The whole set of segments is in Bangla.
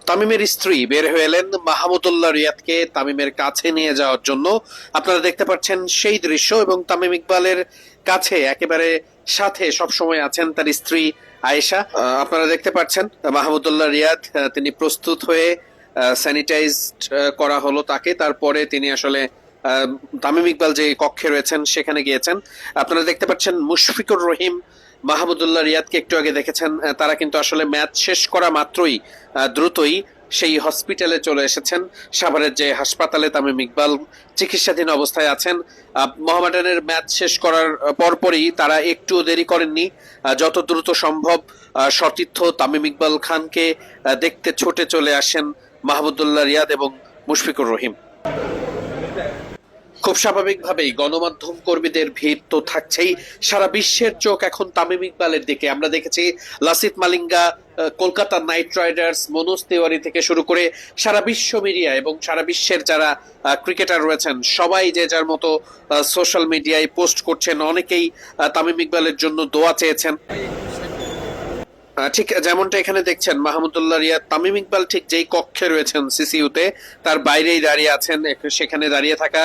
তামিমের স্ত্রী বের হয়ে এলেন মাহমুদুল্লাহ রিয়াদকে তামিমের কাছে নিয়ে যাওয়ার জন্য। আপনারা দেখতে পাচ্ছেন সেই দৃশ্য, এবং তামিম ইকবালের কাছে একেবারে সাথে সবসময় আছেন তার স্ত্রী আয়েশা। আপনারা দেখতে পাচ্ছেন মাহমুদুল্লাহ রিয়াদ, তিনি প্রস্তুত হয়ে স্যানিটাইজড করা হলো তাকে। তারপরে তিনি আসলে তামিম ইকবাল যে কক্ষে রয়েছেন সেখানে গিয়েছেন। আপনারা দেখতে পাচ্ছেন মুশফিকুর রহিম, মাহমুদুল্লাহ রিয়াদকে একটু আগে দেখেছেন। তারা কিন্তু আসলে ম্যাচ শেষ করা মাত্রই দ্রুতই সেই হসপিটালে চলে এসেছেন। সাভারের যে হাসপাতালে তামিম ইকবাল চিকিৎসাধীন অবস্থায় আছেন। মোহামেডানের ম্যাচ শেষ করার পরপরই তারা একটু দেরি করেননি, যত দ্রুত সম্ভব সতীর্থ তামিম ইকবাল খানকে দেখতে ছুটে চলে আসেন মাহমুদুল্লাহ রিয়াদ এবং মুশফিকুর রহিম। খুব স্বাভাবিকভাবেই গণমাধ্যম কর্মীদের ভিড় তো থাকছেই। সারা বিশ্বের চোখ এখন তামিম ইকবালের দিকে। আমরা দেখেছি লাসিথ মালিঙ্গা, কলকাতা নাইট রাইডার্স, মনোজ তিওয়ারি থেকে শুরু করে সারা বিশ্ব মিডিয়া এবং সারা বিশ্বের যারা ক্রিকেটার রয়েছেন সবাই যে যার মতো সোশ্যাল মিডিয়ায় পোস্ট করছেন। অনেকেই তামিম ইকবালের জন্য দোয়া চেয়েছেন। ঠিক যেমনটা এখানে দেখছেন মাহমুদুল্লাহ রিয়াদ, তামিম ইকবাল ঠিক যেই কক্ষে রয়েছেন সিসিইউতে তার বাইরেই দাঁড়িয়ে আছেন। সেখানে দাঁড়িয়ে থাকা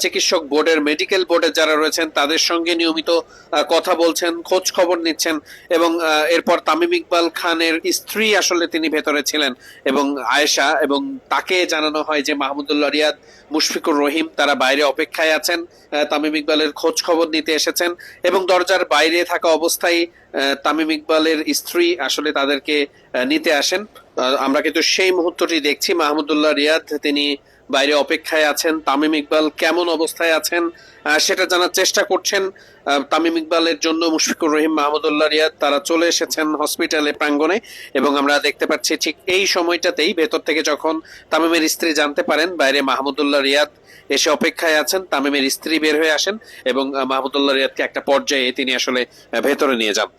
চিকিৎসক বোর্ডের, মেডিকেল বোর্ডের যারা রয়েছেন তাদের সঙ্গে নিয়মিত কথা বলছেন, খোঁজ খবর নিচ্ছেন। এবং এরপর তামিম ইকবাল খানের স্ত্রী আসলে তিনি ভেতরে ছিলেন এবং আয়েশা, এবং তাকে জানানো হয় যে মাহমুদুল্লাহ রিয়াদ, মুশফিকুর রহিম তারা বাইরে অপেক্ষায় আছেন, তামিম ইকবালের খোঁজ খবর নিতে এসেছেন। এবং দরজার বাইরে থাকা অবস্থায় তামিম ইকবালের স্ত্রী আসলে তাদেরকে নিতে আসেন। আমরা কিন্তু সেই মুহূর্তটি দেখছি। মাহমুদুল্লাহ রিয়াদ তিনি বাইরে অপেক্ষায় আছেন, তামিম ইকবাল কেমন অবস্থায় আছেন সেটা জানার চেষ্টা করছেন। তামিম ইকবালের জন্য মুশফিকুর রহিম, মাহমুদুল্লাহ রিয়াদ তারা চলে এসেছেন হসপিটালে প্রাঙ্গণে। এবং আমরা দেখতে পাচ্ছি ঠিক এই সময়টাতেই ভেতর থেকে যখন তামিমের স্ত্রী জানতে পারেন বাইরে মাহমুদুল্লাহ রিয়াদ এসে অপেক্ষায় আছেন, তামিমের স্ত্রী বের হয়ে আসেন এবং মাহমুদুল্লাহ রিয়াদকে একটা পর্যায়ে তিনি আসলে ভেতরে নিয়ে যান।